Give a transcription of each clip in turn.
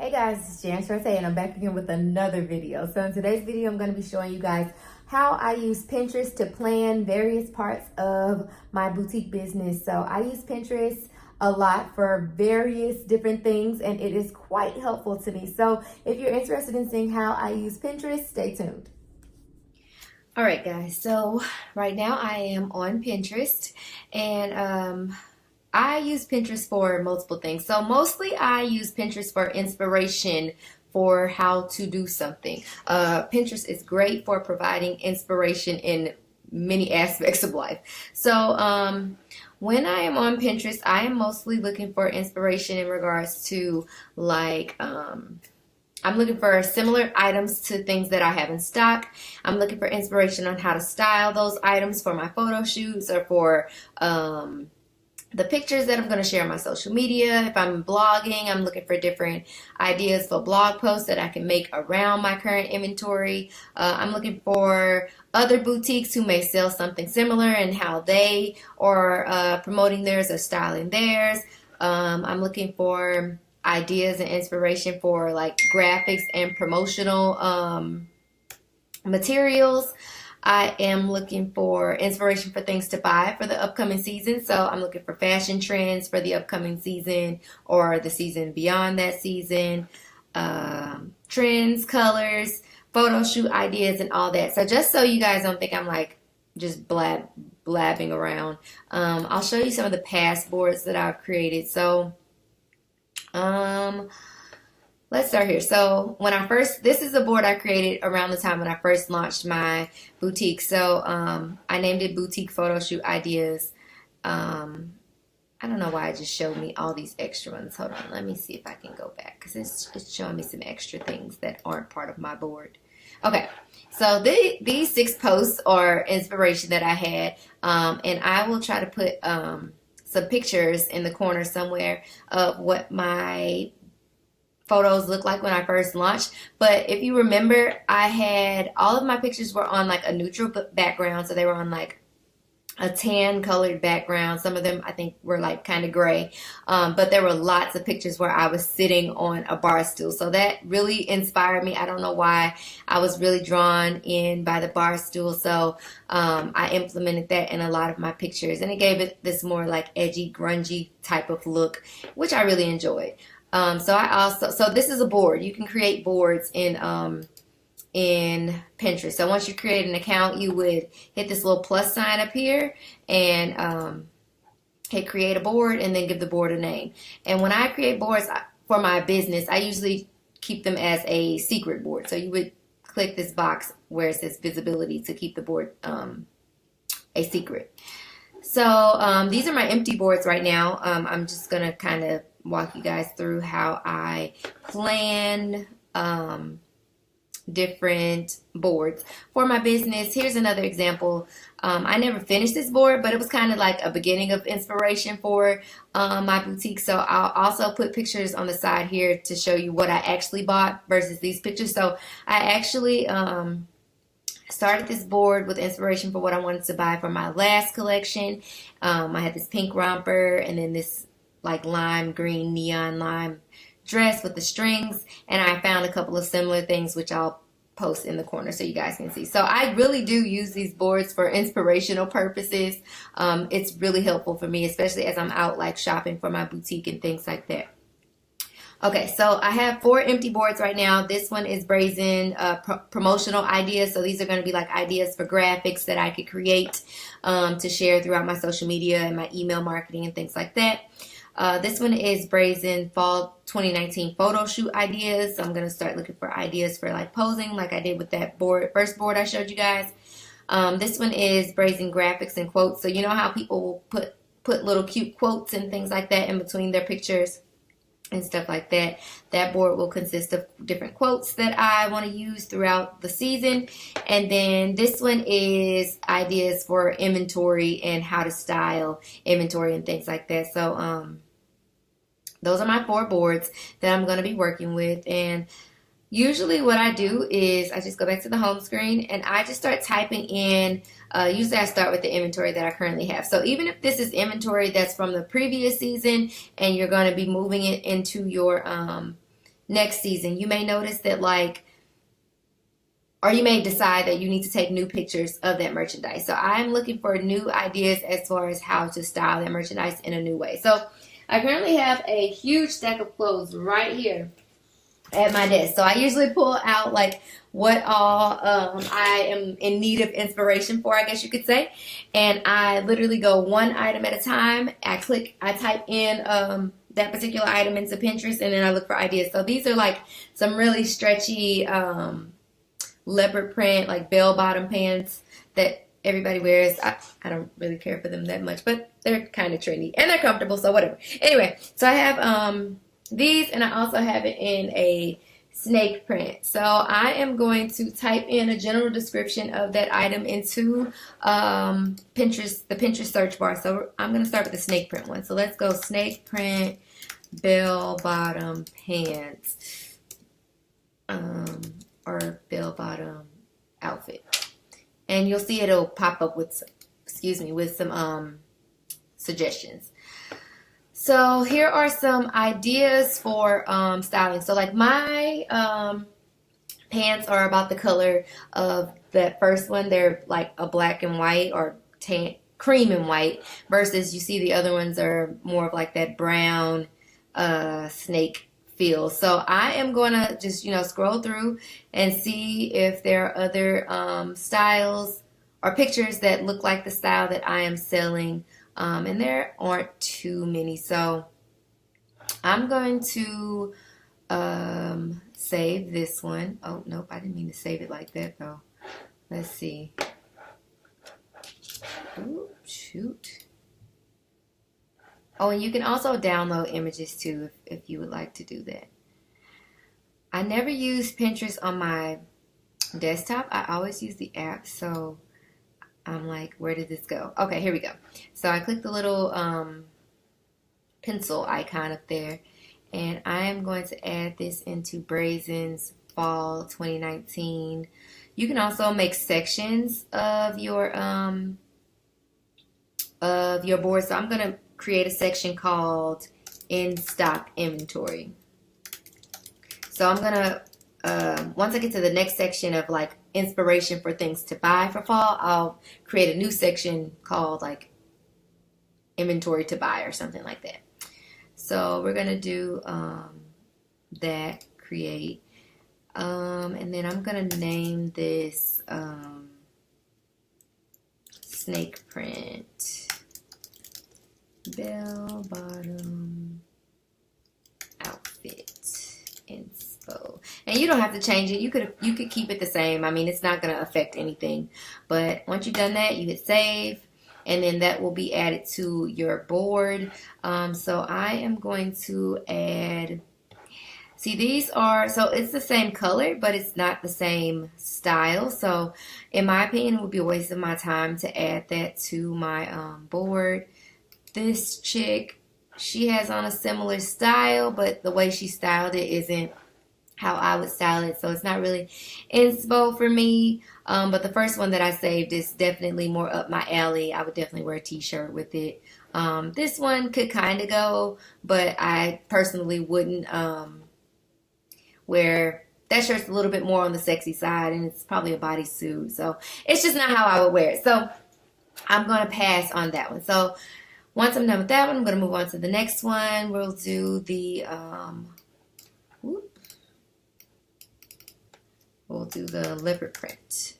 Hey guys, it's Jan Shartay and I'm back again with another video. So in today's video, I'm going to be showing you guys how I use Pinterest to plan various parts of my boutique business. So I use Pinterest a lot for various different things and it is quite helpful to me. So if you're interested in seeing how I use Pinterest, stay tuned. All right guys, so right now I am on Pinterest and I use Pinterest for multiple things. So mostly I use Pinterest for inspiration for how to do something. Pinterest is great for providing inspiration in many aspects of life. So when I am on Pinterest, I am mostly looking for inspiration in regards to I'm looking for similar items to things that I have in stock. I'm looking for inspiration on how to style those items for my photo shoots or for the pictures that I'm going to share on my social media. If I'm blogging, I'm looking for different ideas for blog posts that I can make around my current inventory. I'm looking for other boutiques who may sell something similar and how they are promoting theirs or styling theirs. I'm looking for ideas and inspiration for like graphics and promotional materials. I am looking for inspiration for things to buy for the upcoming season. So I'm looking for fashion trends for the upcoming season or the season beyond that season, trends, colors, photo shoot ideas, and all that. So just so you guys don't think I'm like just blabbing around, I'll show you some of the past boards that I've created. So let's start here. So this is a board I created around the time when I first launched my boutique. So I named it Boutique Photo Shoot Ideas. I don't know why it just showed me all these extra ones. Hold on, let me see if I can go back because it's showing me some extra things that aren't part of my board. Okay, so these 6 posts are inspiration that I had, and I will try to put some pictures in the corner somewhere of what my photos look like when I first launched. But if you remember, I had all of my pictures were on like a neutral background, so they were on like a tan colored background. Some of them I think were like kind of gray, but there were lots of pictures where I was sitting on a bar stool, so that really inspired me. I don't know why I was really drawn in by the bar stool, so I implemented that in a lot of my pictures, and it gave it this more like edgy, grungy type of look, which I really enjoyed. So this is a board. You can create boards in Pinterest. So once you create an account, you would hit this little plus sign up here and hit create a board and then give the board a name. And when I create boards for my business, I usually keep them as a secret board. So you would click this box where it says visibility to keep the board a secret. So these are my empty boards right now. I'm just going to kind of walk you guys through how I plan different boards for my business. Here's another example. I never finished this board, but it was kind of like a beginning of inspiration for my boutique. So I'll also put pictures on the side here to show you what I actually bought versus these pictures. So I actually started this board with inspiration for what I wanted to buy for my last collection. I had this pink romper and then this like lime green, neon lime dress with the strings, and I found a couple of similar things which I'll post in the corner so you guys can see. So I really do use these boards for inspirational purposes. It's really helpful for me, especially as I'm out like shopping for my boutique and things like that. Okay, so I have 4 empty boards right now. This one is Brazen promotional ideas. So these are going to be like ideas for graphics that I could create to share throughout my social media and my email marketing and things like that. This one is Brazen Fall 2019 photo shoot ideas. I'm going to start looking for ideas for like posing like I did with that first board I showed you guys. This one is Brazen graphics and quotes. So you know how people will put little cute quotes and things like that in between their pictures and stuff like that. That board will consist of different quotes that I want to use throughout the season. And then this one is ideas for inventory and how to style inventory and things like that. So those are my 4 boards that I'm going to be working with. And usually what I do is I just go back to the home screen and I just start typing in, usually I start with the inventory that I currently have. So even if this is inventory that's from the previous season and you're going to be moving it into your next season, you may notice that or you may decide that you need to take new pictures of that merchandise. So I'm looking for new ideas as far as how to style that merchandise in a new way. So I currently have a huge stack of clothes right here at my desk. So I usually pull out what all I am in need of inspiration for, I guess you could say. And I literally go one item at a time. I type in that particular item into Pinterest, and then I look for ideas. So these are some really stretchy leopard print, bell bottom pants that everybody wears. I don't really care for them that much, but they're kind of trendy and they're comfortable, so whatever. Anyway, so I have these, and I also have it in a snake print. So I am going to type in a general description of that item into Pinterest, the Pinterest search bar. So I'm going to start with the snake print one. So let's go snake print bell bottom pants. Or bell bottom outfit, and you'll see it'll pop up with some suggestions. So here are some ideas for styling. So my pants are about the color of that first one. They're like a black and white or cream and white, versus you see the other ones are more of that brown snake feel. So I am going to just, scroll through and see if there are other styles or pictures that look like the style that I am selling. And there aren't too many. So I'm going to save this one. Oh, nope, I didn't mean to save it like that though. Let's see. Ooh, shoot. Oh, and you can also download images too if you would like to do that. I never use Pinterest on my desktop. I always use the app, so I'm like, where did this go? Okay, here we go. So I click the little pencil icon up there, and I am going to add this into Brazen's Fall 2019. You can also make sections of your board. So I'm going to create a section called In Stock Inventory. So I'm gonna once I get to the next section of inspiration for things to buy for fall, I'll create a new section called inventory to buy or something like that. So we're gonna do that, create, and then I'm gonna name this snake print bell bottom outfit inspo. And you don't have to change it. You could keep it the same. I mean, it's not going to affect anything. But once you've done that, you hit save, and then that will be added to your board. So I am going to add. See, these are, so it's the same color, but it's not the same style. So in my opinion, it would be a waste of my time to add that to my board. This chick, she has on a similar style, but the way she styled it isn't how I would style it. So it's not really inspo for me. But the first one that I saved is definitely more up my alley. I would definitely wear a t-shirt with it. This one could kind of go, but I personally wouldn't wear that shirt's a little bit more on the sexy side, and it's probably a bodysuit. So it's just not how I would wear it. So I'm going to pass on that one. So once I'm done with that one, I'm going to move on to the next one. We'll do the leopard print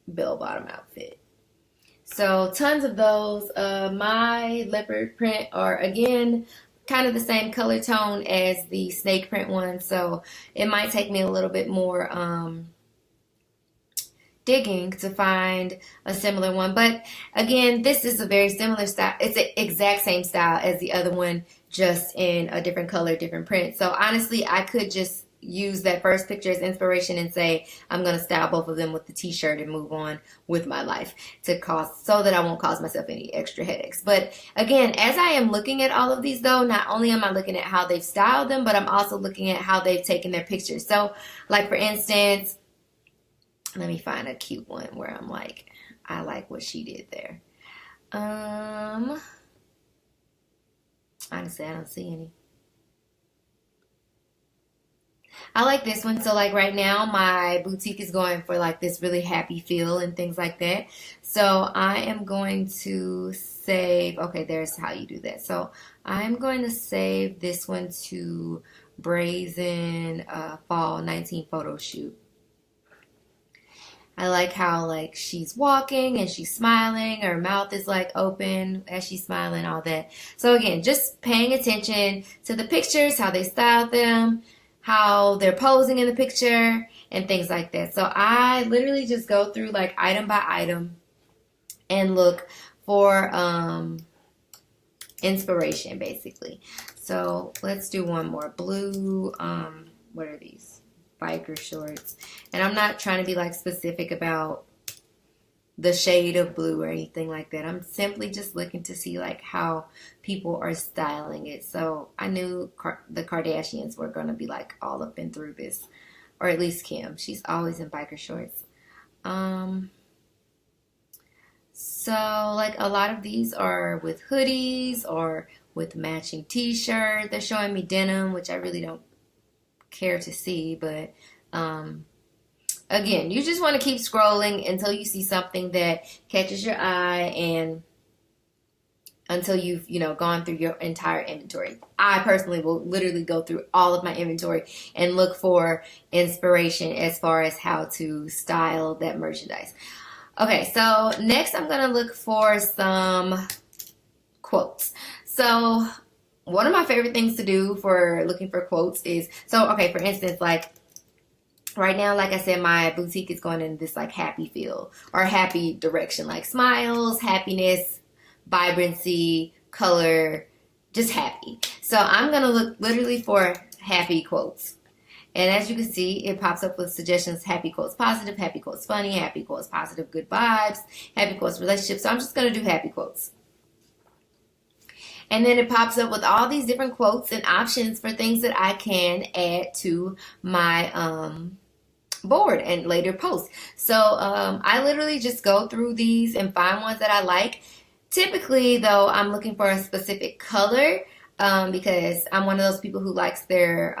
bell bottom outfit. So tons of those. My leopard print are, again, kind of the same color tone as the snake print one. So it might take me a little bit more digging to find a similar one. But again, this is a very similar style. It's the exact same style as the other one, just in a different color, different print. So honestly, I could just use that first picture as inspiration and say, I'm going to style both of them with the t-shirt and move on with my life so that I won't cause myself any extra headaches. But again, as I am looking at all of these though, not only am I looking at how they've styled them, but I'm also looking at how they've taken their pictures. So like for instance, let me find a cute one where I'm like, I like what she did there. Honestly, I don't see any. I like this one. So like right now, my boutique is going for like this really happy feel and things like that. So I am going to save, okay, there's how you do that. So I'm going to save this one to Brazen Fall 19 photo shoot. I like how like she's walking and she's smiling, her mouth is like open as she's smiling, all that. So again, just paying attention to the pictures, how they styled them, how they're posing in the picture, and things like that. So I literally just go through like item by item and look for inspiration basically. So let's do one more. Blue, what are these? Biker shorts. And I'm not trying to be like specific about the shade of blue or anything like that. I'm simply just looking to see like how people are styling it. So I knew the Kardashians were going to be like all up and through this, or at least Kim. She's always in biker shorts. So like a lot of these are with hoodies or with matching t-shirt. They're showing me denim, which I really don't care to see, but again, you just want to keep scrolling until you see something that catches your eye, and until you've gone through your entire inventory. I personally will literally go through all of my inventory and look for inspiration as far as how to style that merchandise. Okay, so next I'm gonna look for some quotes. So one of my favorite things to do for looking for quotes is, so okay, for instance, like right now, like I said, my boutique is going in this like happy feel or happy direction, like smiles, happiness, vibrancy, color, just happy. So I'm gonna look literally for happy quotes. And as you can see, it pops up with suggestions: happy quotes positive, happy quotes funny, happy quotes positive, good vibes, happy quotes relationships. So I'm just gonna do happy quotes. And then it pops up with all these different quotes and options for things that I can add to my board and later post. So I literally just go through these and find ones that I like. Typically, though, I'm looking for a specific color because I'm one of those people who likes their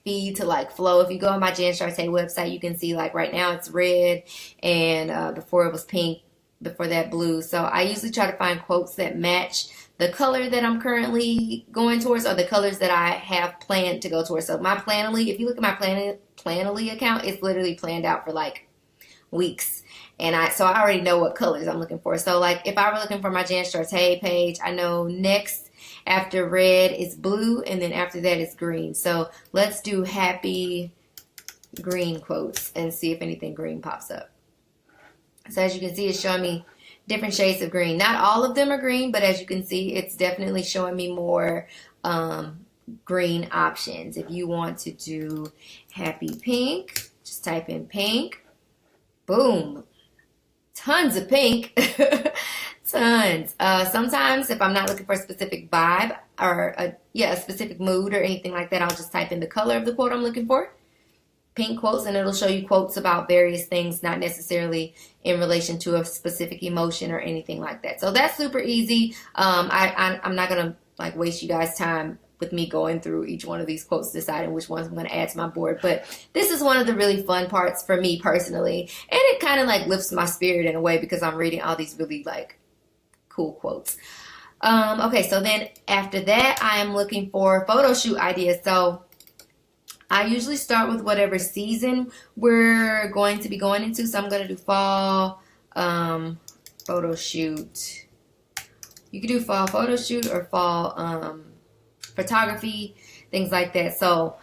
feed to like flow. If you go on my Jan Charté website, you can see like right now it's red, and before it was pink, before that blue. So I usually try to find quotes that match the color that I'm currently going towards, or the colors that I have planned to go towards. So my Planoly, if you look at my Planoly account, it's literally planned out for like weeks. And so I already know what colors I'm looking for. So like if I were looking for my Jan Charté page, I know next after red is blue, and then after that is green. So let's do happy green quotes and see if anything green pops up. So as you can see, it's showing me different shades of green. Not all of them are green, but as you can see, it's definitely showing me more green options. If you want to do happy pink, just type in pink. Boom. Tons of pink. Tons. Sometimes if I'm not looking for a specific vibe or a specific mood or anything like that, I'll just type in the color of the quote I'm looking for. Pink quotes, and it'll show you quotes about various things, not necessarily in relation to a specific emotion or anything like that. So that's super easy. I'm not gonna like waste you guys time with me going through each one of these quotes, deciding which ones I'm going to add to my board. But this is one of the really fun parts for me personally, and it kind of like lifts my spirit in a way because I'm reading all these really like cool quotes. Okay, so then after that, I am looking for photo shoot ideas. So I usually start with whatever season we're going to be going into. So I'm going to do fall photo shoot. You could do fall photo shoot or fall photography, things like that. So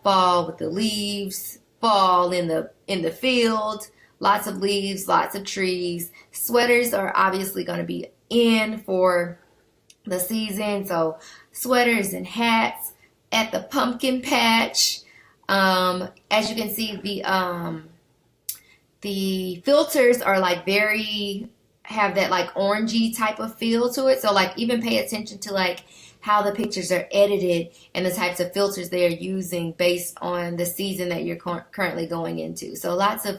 fall with the leaves, fall in the field, lots of leaves, lots of trees. Sweaters are obviously going to be in for the season. So sweaters and hats at the pumpkin patch. As you can see, the filters are like have that like orangey type of feel to it. So like even pay attention to like how the pictures are edited and the types of filters they are using based on the season that you're currently going into. So lots of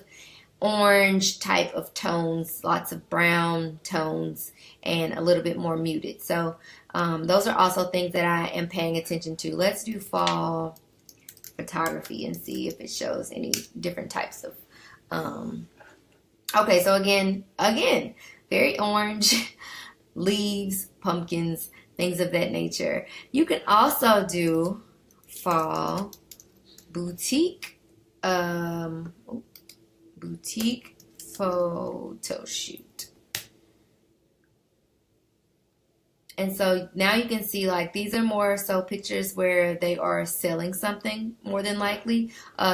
orange type of tones, lots of brown tones, and a little bit more muted. So those are also things that I am paying attention to. Let's do fall photography and see if it shows any different types of okay, so again, very orange, leaves, pumpkins, things of that nature. You can also do fall boutique boutique photo shoot. And so now you can see, like, these are more so pictures where they are selling something more than likely.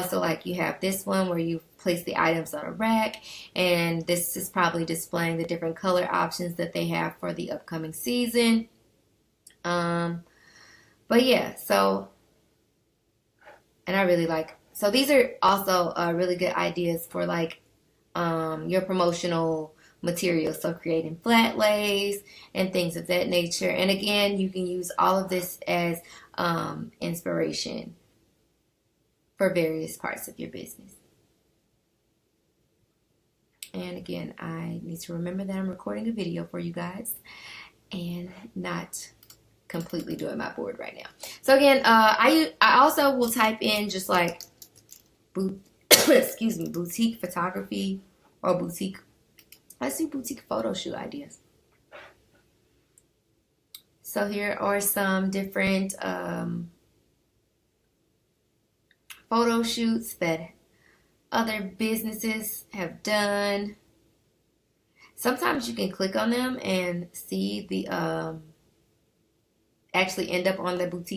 So like you have this one where you place the items on a rack, and this is probably displaying the different color options that they have for the upcoming season. But yeah, so, and I really like, so these are also really good ideas for like your promotional materials. So creating flat lays and things of that nature. And again, you can use all of this as inspiration for various parts of your business. And again, I need to remember that I'm recording a video for you guys and not completely doing my board right now. So again, I also will type in just like excuse me, boutique photography or boutique, let's see, boutique photo shoot ideas. So here are some different photo shoots that other businesses have done. Sometimes you can click on them and see the actually end up on the boutique